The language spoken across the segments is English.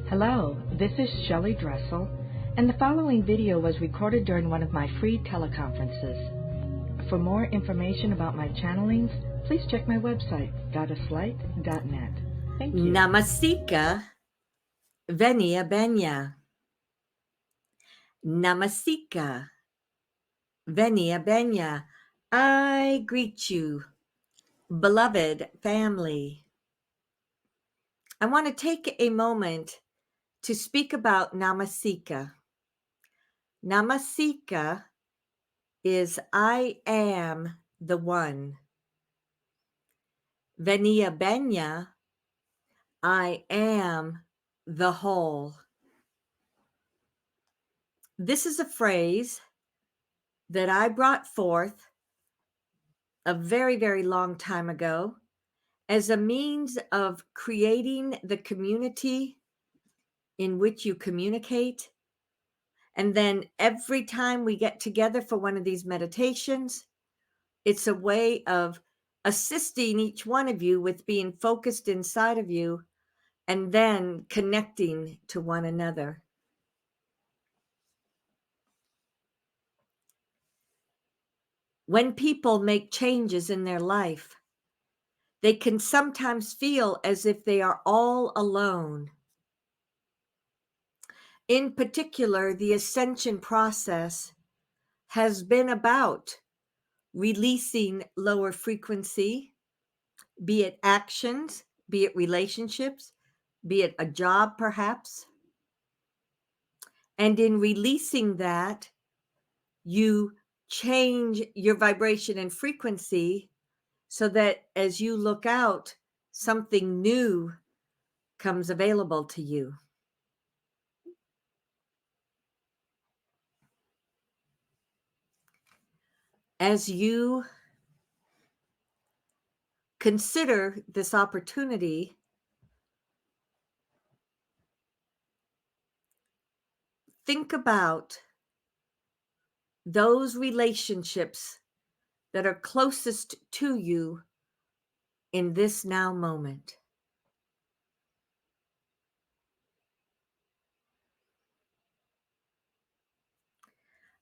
Hello, this is Shelly Dressel, and the following video was recorded during one of my free teleconferences. For more information about my channelings, please check my website, goddesslight.net. Thank you. Namasika Venia Benya. Namasika Venia Benya. I greet you, beloved family. I want to take a moment to speak about Namasika. Namasika is I am the one. Venia Benya, I am the whole. This is a phrase that I brought forth a very, very long time ago as a means of creating the community in which you communicate. And then every time we get together for one of these meditations, it's a way of assisting each one of you with being focused inside of you and then connecting to one another. When people make changes in their life, they can sometimes feel as if they are all alone. In particular, the ascension process has been about releasing lower frequency, be it actions, be it relationships, be it a job perhaps. And in releasing that, you change your vibration and frequency so that as you look out, something new comes available to you. As you consider this opportunity, think about those relationships that are closest to you in this now moment.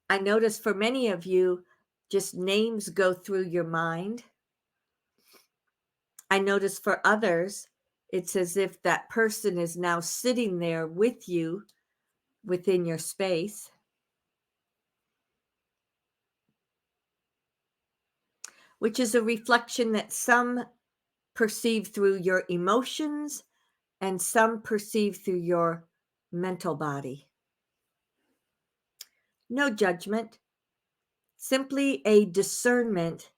I notice for many of you, just names go through your mind. I notice for others, it's as if that person is now sitting there with you within your space. Which is a reflection that some perceive through your emotions and some perceive through your mental body. No judgment, simply a discernment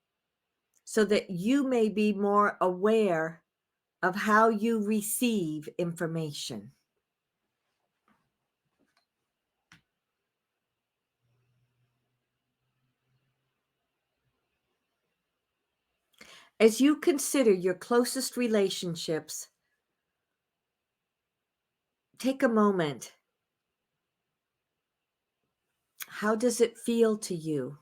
so that you may be more aware of how you receive information. As you consider your closest relationships, take a moment. How does it feel to you?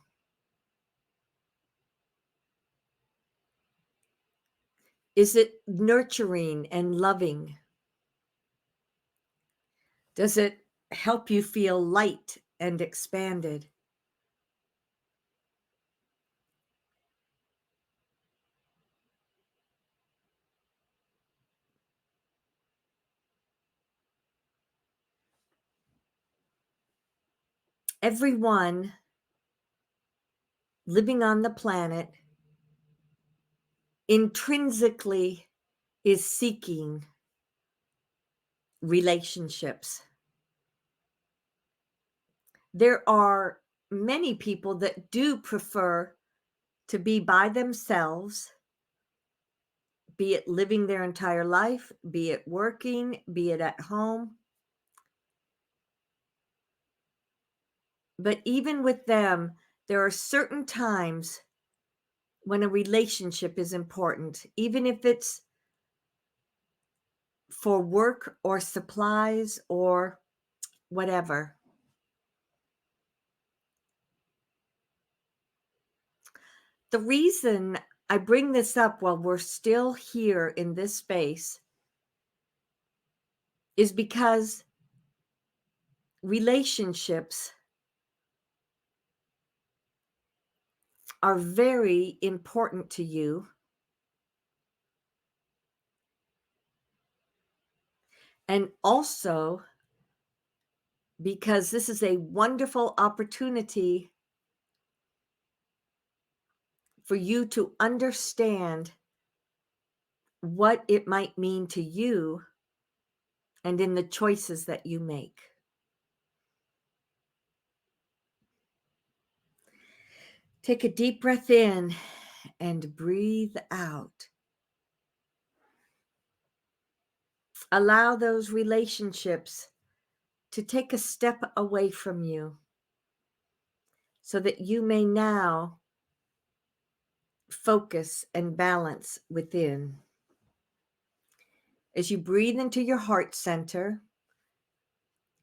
Is it nurturing and loving? Does it help you feel light and expanded? Everyone living on the planet intrinsically is seeking relationships. There are many people that do prefer to be by themselves, be it living their entire life, be it working, be it at home. But even with them, there are certain times when a relationship is important, even if it's for work or supplies or whatever. The reason I bring this up while we're still here in this space is because relationships are very important to you, and also because this is a wonderful opportunity for you to understand what it might mean to you and in the choices that you make. Take a deep breath in and breathe out. Allow those relationships to take a step away from you so that you may now focus and balance within. As you breathe into your heart center,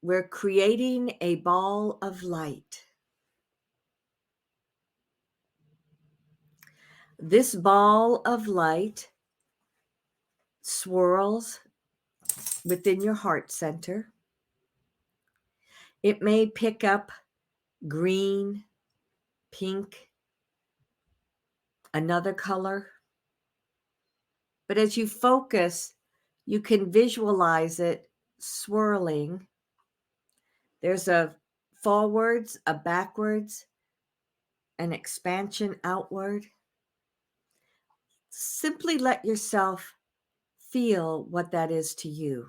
we're creating a ball of light. This ball of light swirls within your heart center. It may pick up green, pink, another color. But as you focus, you can visualize it swirling. There's a forwards, a backwards, an expansion outward. Simply let yourself feel what that is to you.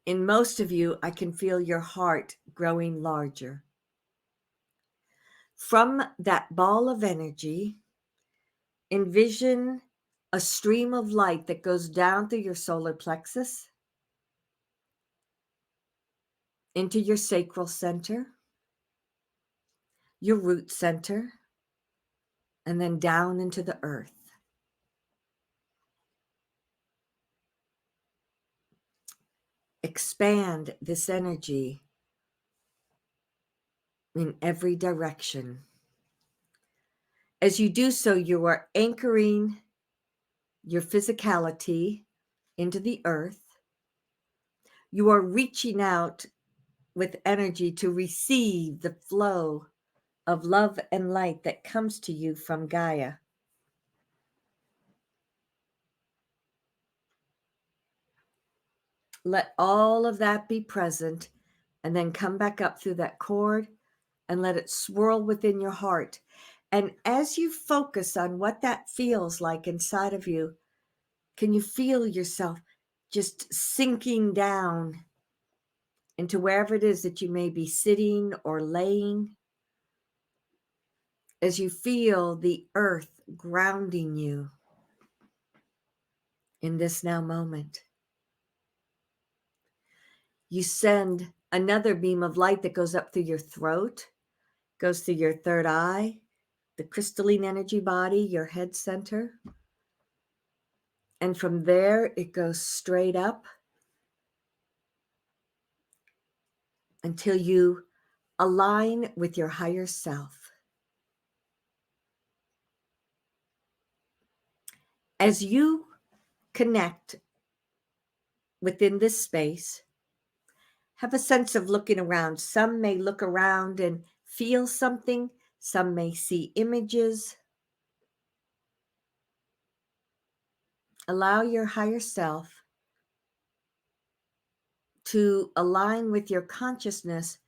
In most of you, I can feel your heart growing larger. From that ball of energy, envision a stream of light that goes down through your solar plexus, into your sacral center, your root center, and then down into the earth. Expand this energy in every direction. As you do so, you are anchoring your physicality into the earth. You are reaching out with energy to receive the flow of love and light that comes to you from Gaia. Let all of that be present and then come back up through that cord and let it swirl within your heart. And as you focus on what that feels like inside of you, can you feel yourself just sinking down into wherever it is that you may be sitting or laying? As you feel the earth grounding you in this now moment, you send another beam of light that goes up through your throat, goes through your third eye, the crystalline energy body, your head center. And from there, it goes straight up until you align with your higher self. As you connect within this space, have a sense of looking around. Some may look around and feel something. Some may see images. Allow your higher self to align with your consciousness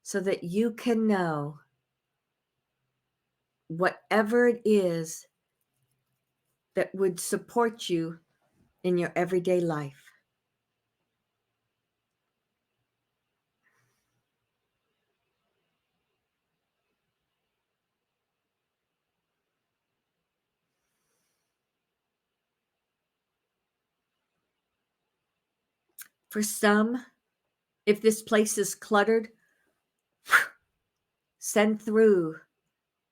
so that you can know whatever it is that would support you in your everyday life. For some, if this place is cluttered, send through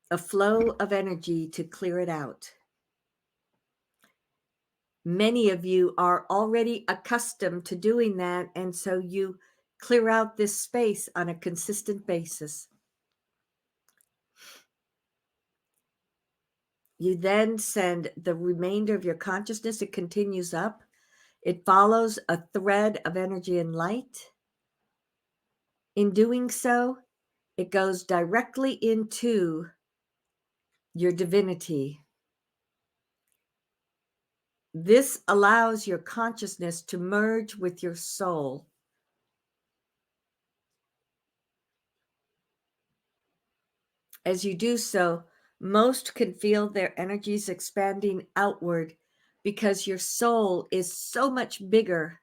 a flow of energy to clear it out. Many of you are already accustomed to doing that, and so you clear out this space on a consistent basis. You then send the remainder of your consciousness, it continues up. It follows a thread of energy and light. In doing so, it goes directly into your divinity. This allows your consciousness to merge with your soul. As you do so, most can feel their energies expanding outward because your soul is so much bigger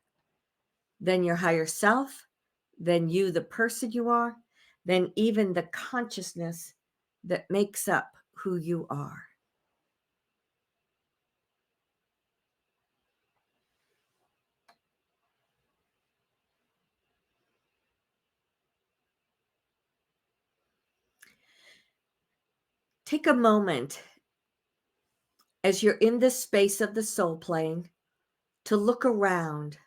than your higher self, than you, the person you are, than even the consciousness that makes up who you are. Take a moment as you're in this space of the soul plane to look around.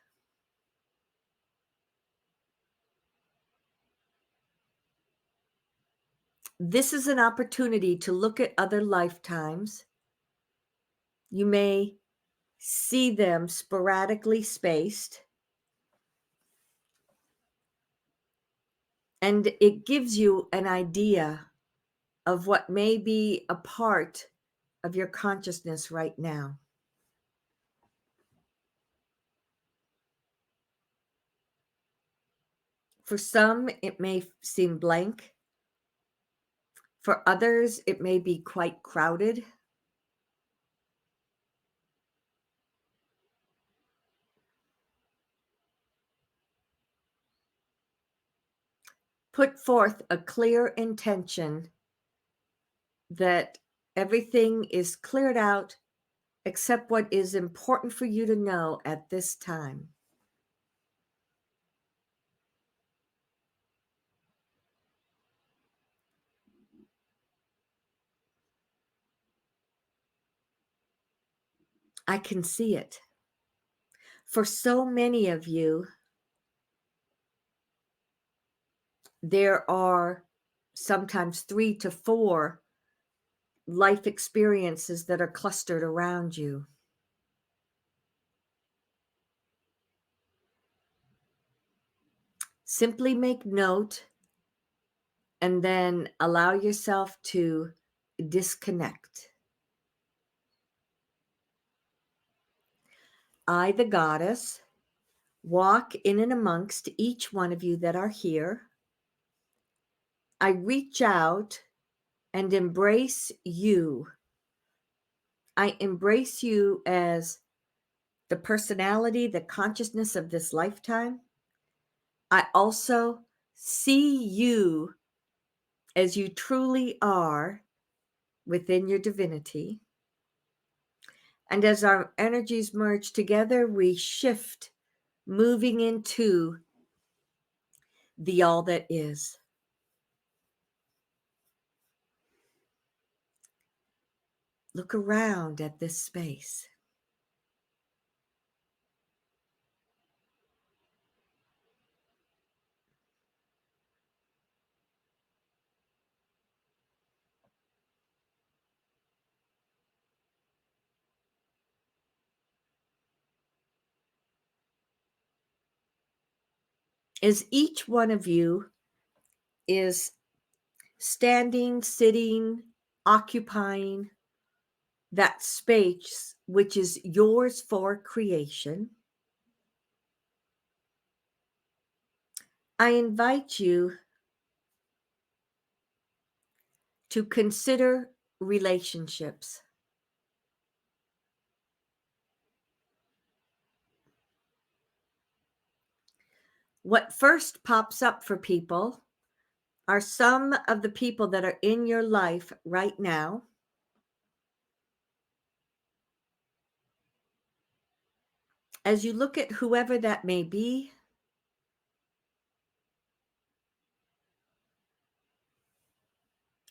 This is an opportunity to look at other lifetimes. You may see them sporadically spaced, and it gives you an idea of what may be a part of your consciousness right now. For some, it may seem blank. For others, it may be quite crowded. Put forth a clear intention that everything is cleared out except what is important for you to know at this time. I can see it. For so many of you, there are sometimes 3 to 4 life experiences that are clustered around you. Simply make note and then allow yourself to disconnect. I, the goddess, walk in and amongst each one of you that are here. I reach out and embrace you. I embrace you as the personality, the consciousness of this lifetime. I also see you as you truly are within your divinity. And as our energies merge together, we shift, moving into the all that is. Look around at this space. As each one of you is standing, sitting, occupying that space which is yours for creation, I invite you to consider relationships. What first pops up for people are some of the people that are in your life right now. As you look at whoever that may be,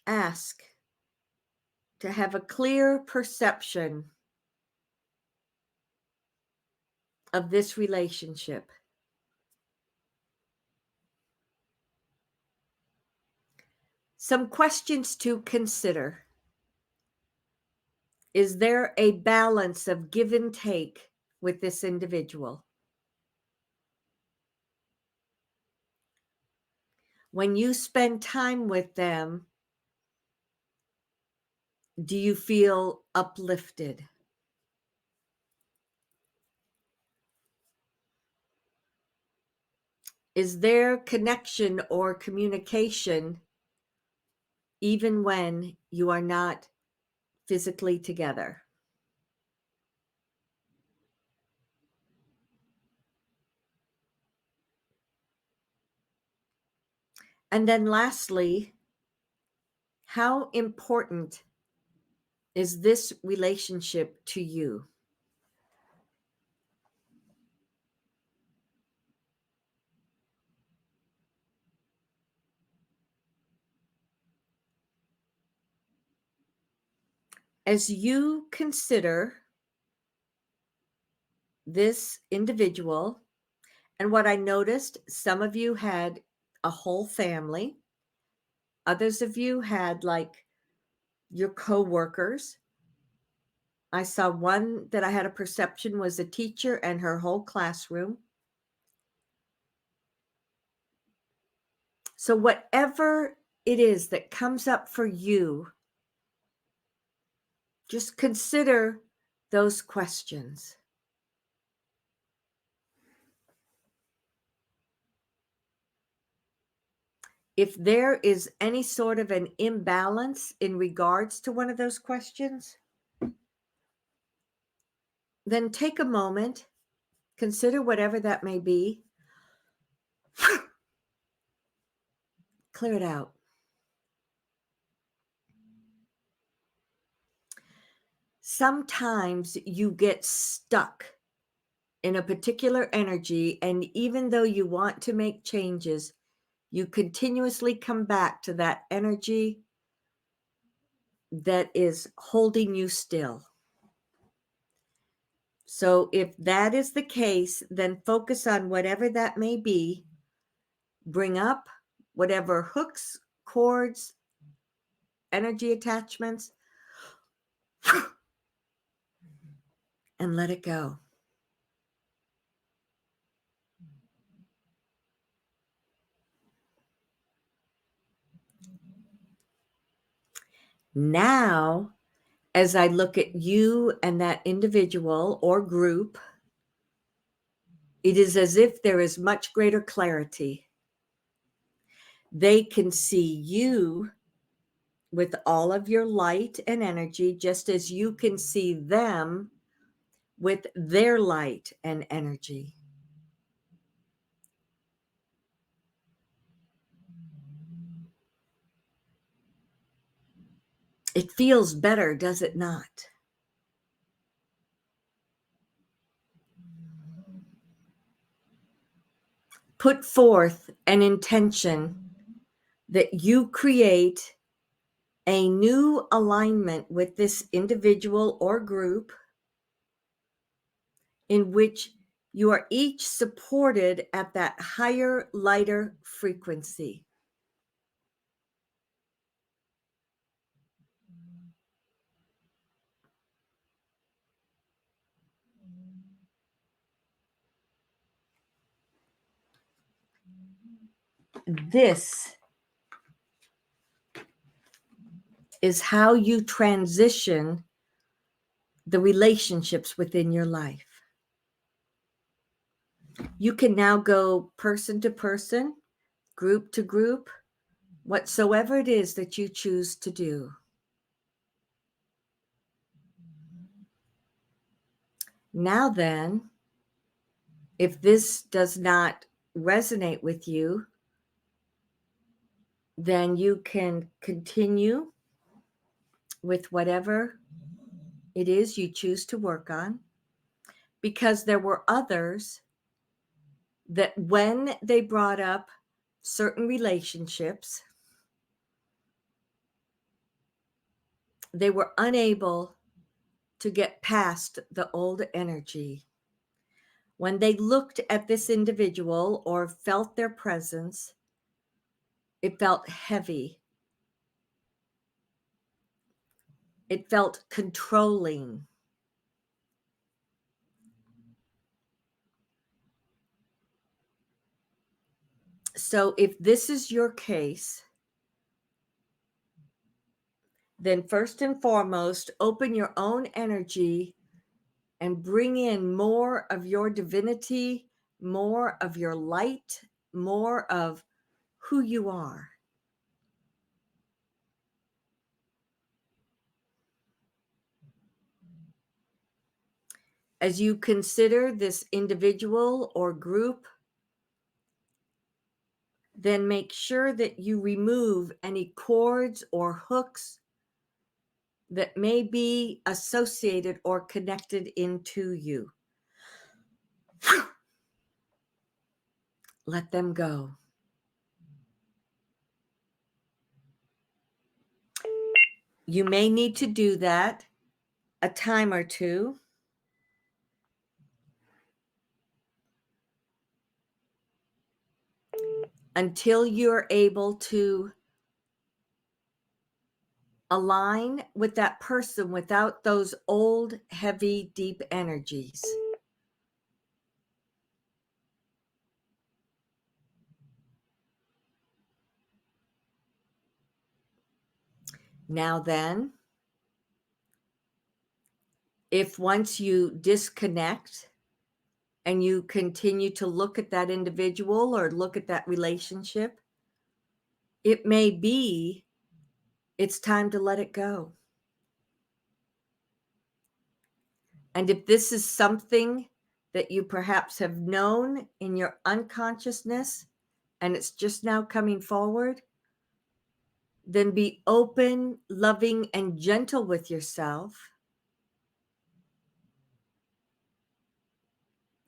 ask to have a clear perception of this relationship. Some questions to consider. Is there a balance of give and take with this individual? When you spend time with them, do you feel uplifted? Is there connection or communication even when you are not physically together? And then lastly, how important is this relationship to you? As you consider this individual, and what I noticed, some of you had a whole family, others of you had like your co-workers. I saw one that I had a perception was a teacher and her whole classroom. So whatever it is that comes up for you, just consider those questions. If there is any sort of an imbalance in regards to one of those questions, then take a moment, consider whatever that may be, clear it out. Sometimes you get stuck in a particular energy, and even though you want to make changes, you continuously come back to that energy that is holding you still. So if that is the case, then focus on whatever that may be. Bring up whatever hooks, cords, energy attachments, and let it go. Now, as I look at you and that individual or group, it is as if there is much greater clarity. They can see you with all of your light and energy, just as you can see them with their light and energy. It feels better, does it not? Put forth an intention that you create a new alignment with this individual or group in which you are each supported at that higher, lighter frequency. This is how you transition the relationships within your life. You can now go person to person, group to group, whatsoever it is that you choose to do. Now then, if this does not resonate with you, then you can continue with whatever it is you choose to work on, because there were others that when they brought up certain relationships, they were unable to get past the old energy. When they looked at this individual or felt their presence, it felt heavy. It felt controlling. So if this is your case, then first and foremost, open your own energy and bring in more of your divinity, more of your light, more of who you are. As you consider this individual or group, then make sure that you remove any cords or hooks that may be associated or connected into you. Let them go. You may need to do that a time or two. Until you're able to align with that person without those old, heavy, deep energies. Now then, if once you disconnect and you continue to look at that individual or look at that relationship, it may be it's time to let it go. And if this is something that you perhaps have known in your unconsciousness and it's just now coming forward, then be open, loving, and gentle with yourself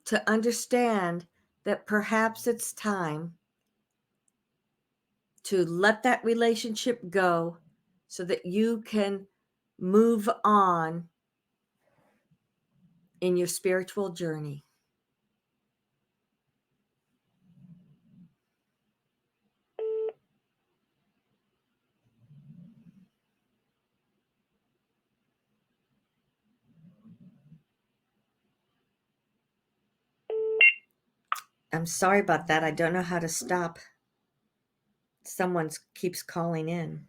to understand that perhaps it's time to let that relationship go so that you can move on in your spiritual journey. I'm sorry about that. I don't know how to stop. Someone keeps calling in.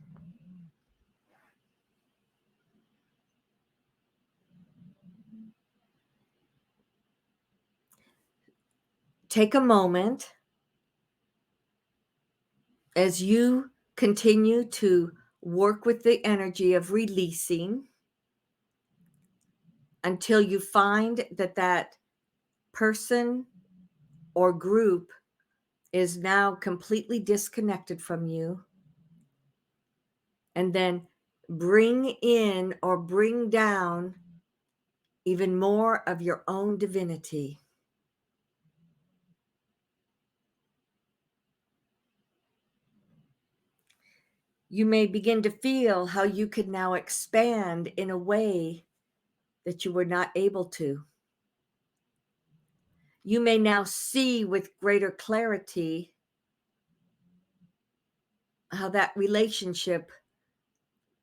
Take a moment as you continue to work with the energy of releasing until you find that that person or group is now completely disconnected from you. And then bring in or bring down even more of your own divinity. You may begin to feel how you could now expand in a way that you were not able to. You may now see with greater clarity how that relationship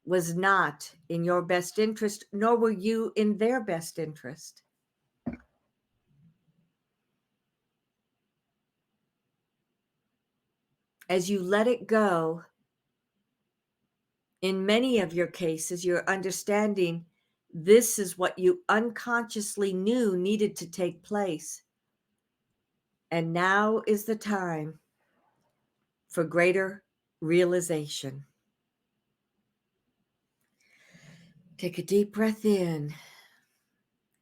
was not in your best interest, nor were you in their best interest. As you let it go, in many of your cases, you're understanding this is what you unconsciously knew needed to take place. And now is the time for greater realization. Take a deep breath in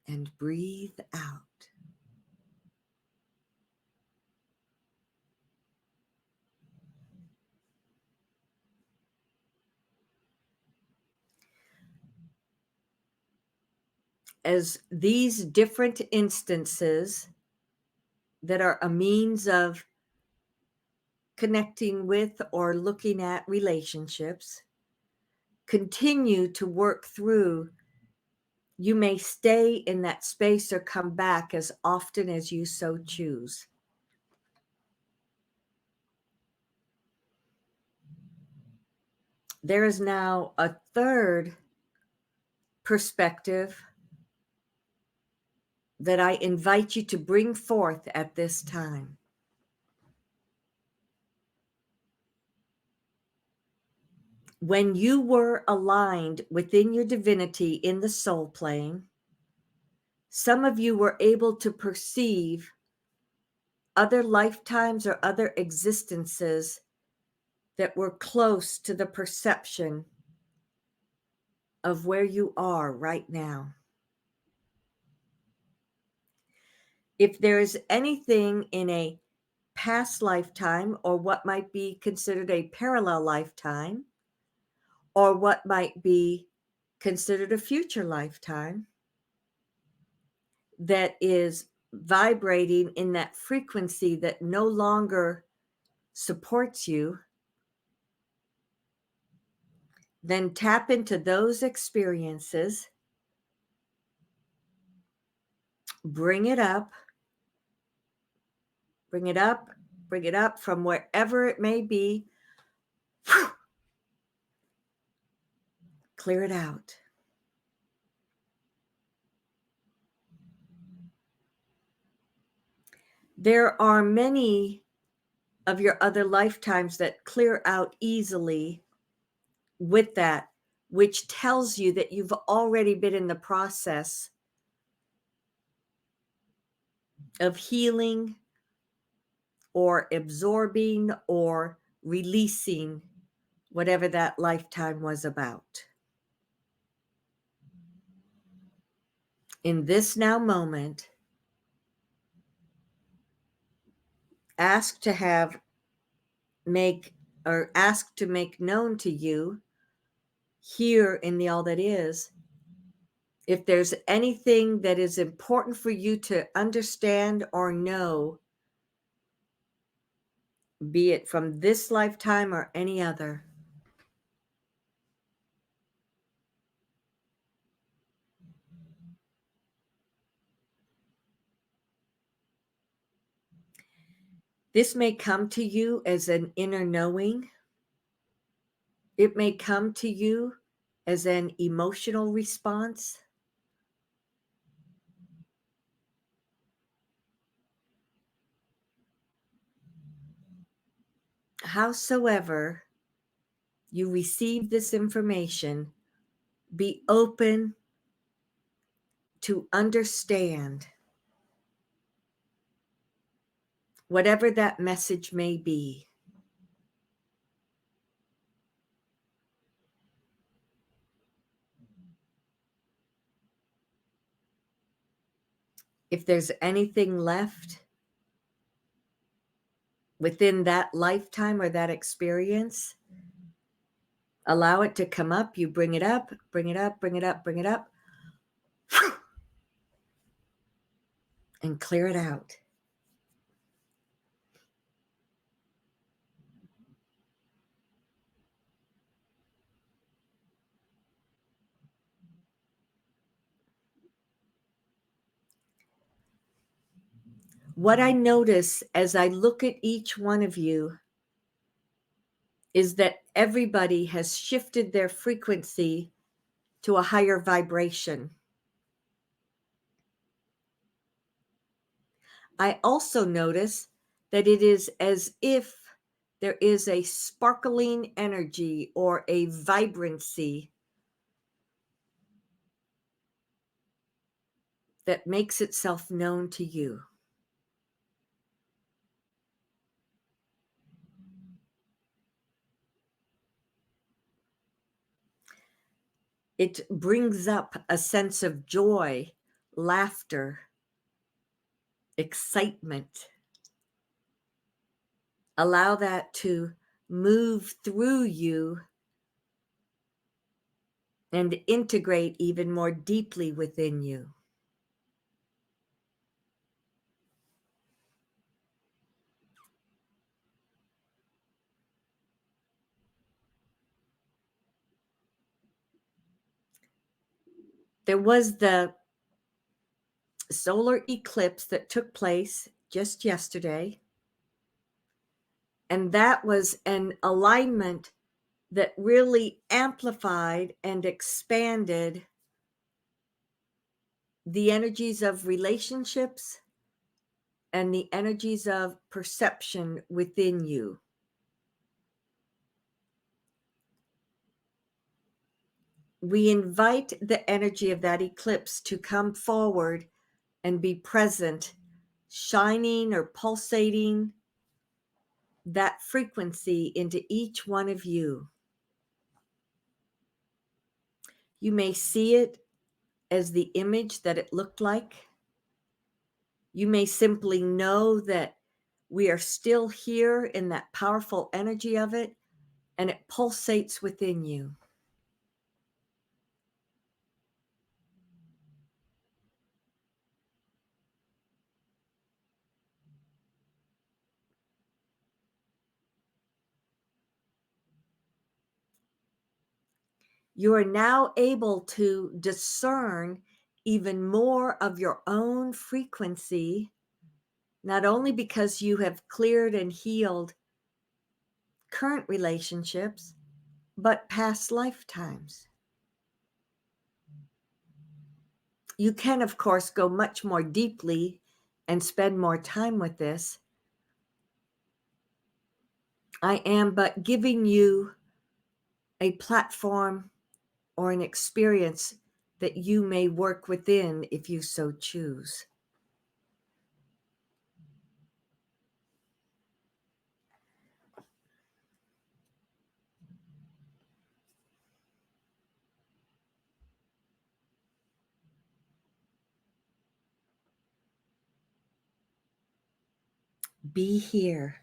and breathe out. As these different instances that are a means of connecting with or looking at relationships continue to work through, you may stay in that space or come back as often as you so choose. There is now a third perspective that I invite you to bring forth at this time. When you were aligned within your divinity in the soul plane, some of you were able to perceive other lifetimes or other existences that were close to the perception of where you are right now. If there is anything in a past lifetime or what might be considered a parallel lifetime or what might be considered a future lifetime that is vibrating in that frequency that no longer supports you, then tap into those experiences, bring it up, bring it up, bring it up from wherever it may be. Clear it out. There are many of your other lifetimes that clear out easily with that, which tells you that you've already been in the process of healing or absorbing or releasing whatever that lifetime was about. In this now moment, ask to make known to you here in the All That Is, if there's anything that is important for you to understand or know, be it from this lifetime or any other. This may come to you as an inner knowing. It may come to you as an emotional response. Howsoever you receive this information, be open to understand whatever that message may be. If there's anything left within that lifetime or that experience, allow it to come up. You bring it up, bring it up, bring it up, bring it up, and clear it out. What I notice as I look at each one of you is that everybody has shifted their frequency to a higher vibration. I also notice that it is as if there is a sparkling energy or a vibrancy that makes itself known to you. It brings up a sense of joy, laughter, excitement. Allow that to move through you and integrate even more deeply within you. There was the solar eclipse that took place just yesterday, and that was an alignment that really amplified and expanded the energies of relationships and the energies of perception within you. We invite the energy of that eclipse to come forward and be present, shining or pulsating that frequency into each one of you. You may see it as the image that it looked like. You may simply know that we are still here in that powerful energy of it, and it pulsates within you. You are now able to discern even more of your own frequency, not only because you have cleared and healed current relationships, but past lifetimes. You can, of course, go much more deeply and spend more time with this. I am but giving you a platform or an experience that you may work within if you so choose. Be here.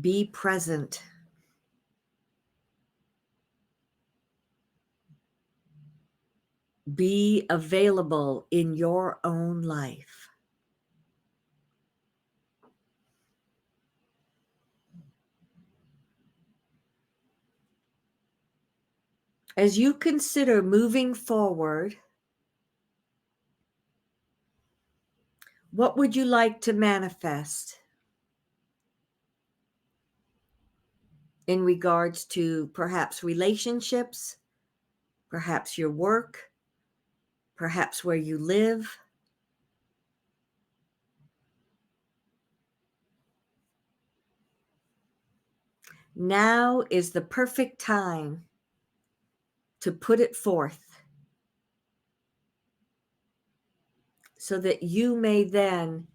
Be present. Be available in your own life. As you consider moving forward, what would you like to manifest in regards to perhaps relationships, perhaps your work, perhaps where you live? Now is the perfect time to put it forth so that you may then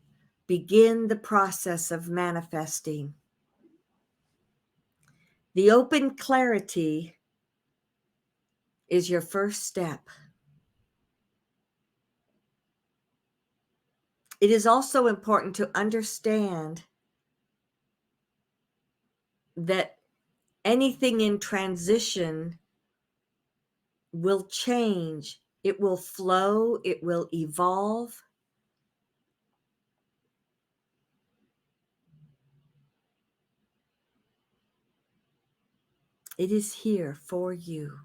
begin the process of manifesting. The open clarity is your first step. It is also important to understand that anything in transition will change. It will flow. It will evolve. It is here for you.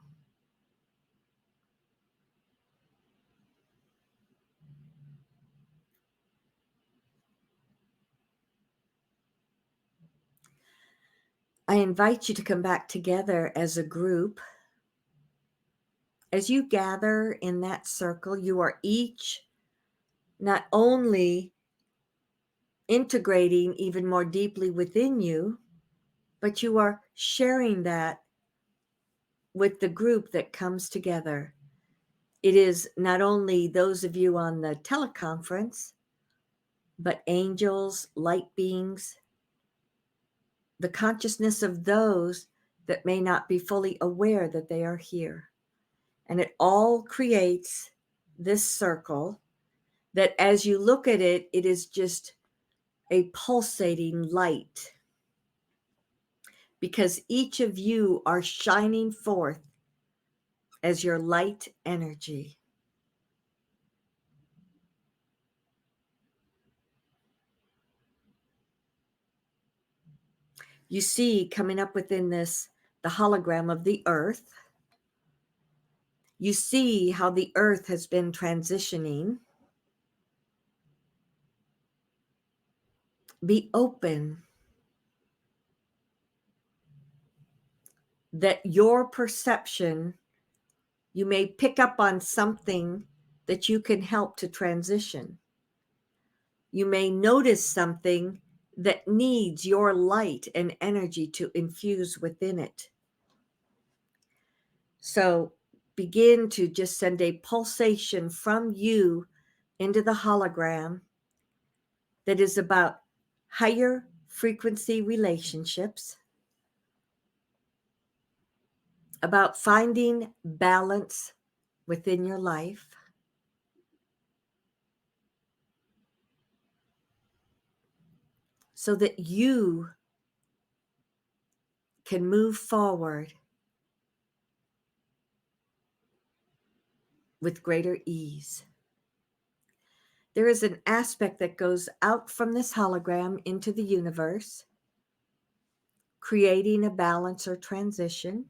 I invite you to come back together as a group. As you gather in that circle, you are each not only integrating even more deeply within you, but you are sharing that with the group that comes together. It is not only those of you on the teleconference, but angels, light beings, the consciousness of those that may not be fully aware that they are here. And it all creates this circle that as you look at it, it is just a pulsating light, because each of you are shining forth as your light energy. You see coming up within this, the hologram of the earth. You see how the earth has been transitioning. Be open that your perception You may pick up on something that you can help to transition. You may notice something that needs your light and energy to infuse within it. So begin to just send a pulsation from you into the hologram that is about higher frequency relationships, about finding balance within your life, so that you can move forward with greater ease. There is an aspect that goes out from this hologram into the universe, creating a balance or transition.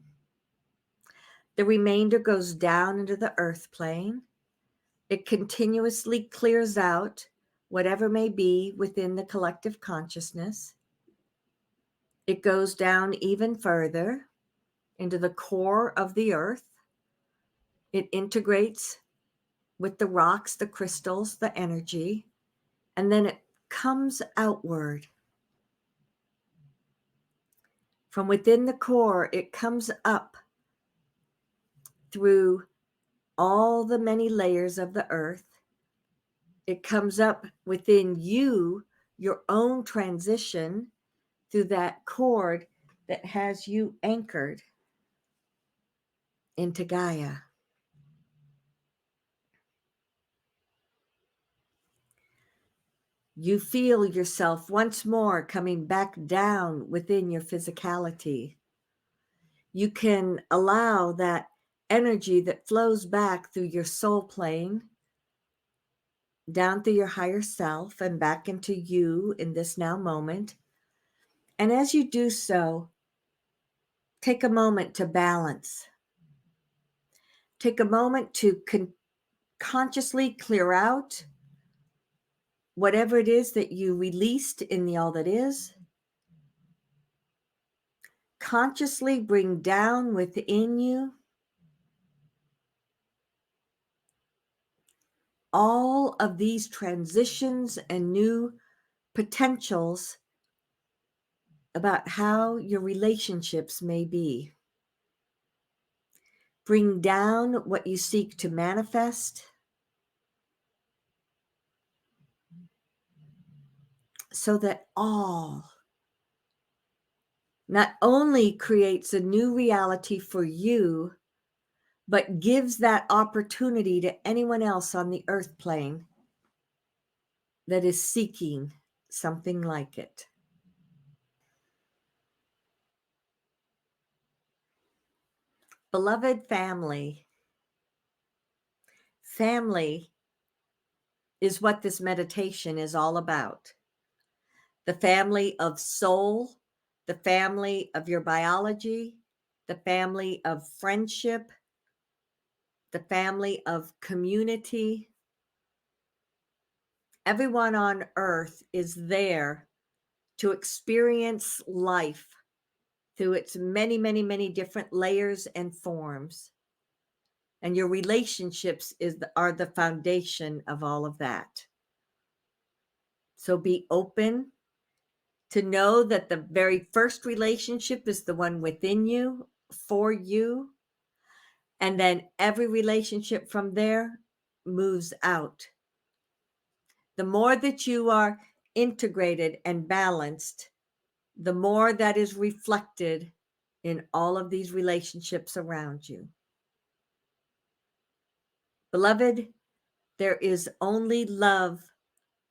The remainder goes down into the earth plane. It continuously clears out whatever may be within the collective consciousness. It goes down even further into the core of the earth. It integrates with the rocks, the crystals, the energy, and then it comes outward. From within the core, it comes up through all the many layers of the earth. It comes up within you, your own transition through that cord that has you anchored into Gaia. You feel yourself once more coming back down within your physicality. You can allow that energy that flows back through your soul plane, down through your higher self and back into you in this now moment. And as you do so, take a moment to balance. Take a moment to consciously clear out whatever it is that you released in the all that is. Consciously bring down within you all of these transitions and new potentials about how your relationships may be. Bring down what you seek to manifest, so that all not only creates a new reality for you, but gives that opportunity to anyone else on the earth plane that is seeking something like it. Beloved family, family is what this meditation is all about. The family of soul, the family of your biology, the family of friendship, the family of community. Everyone on earth is there to experience life through its many, many, many different layers and forms. And your relationships are the foundation of all of that. So be open to know that the very first relationship is the one within you, for you. And then every relationship from there moves out. The more that you are integrated and balanced, the more that is reflected in all of these relationships around you. Beloved, there is only love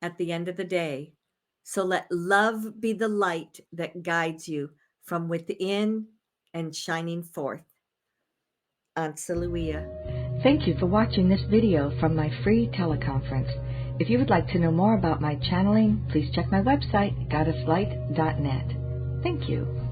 at the end of the day. So let love be the light that guides you from within and shining forth. Ansaluia. Thank you for watching this video from my free teleconference. If you would like to know more about my channeling, please check my website, goddesslight.net. Thank you.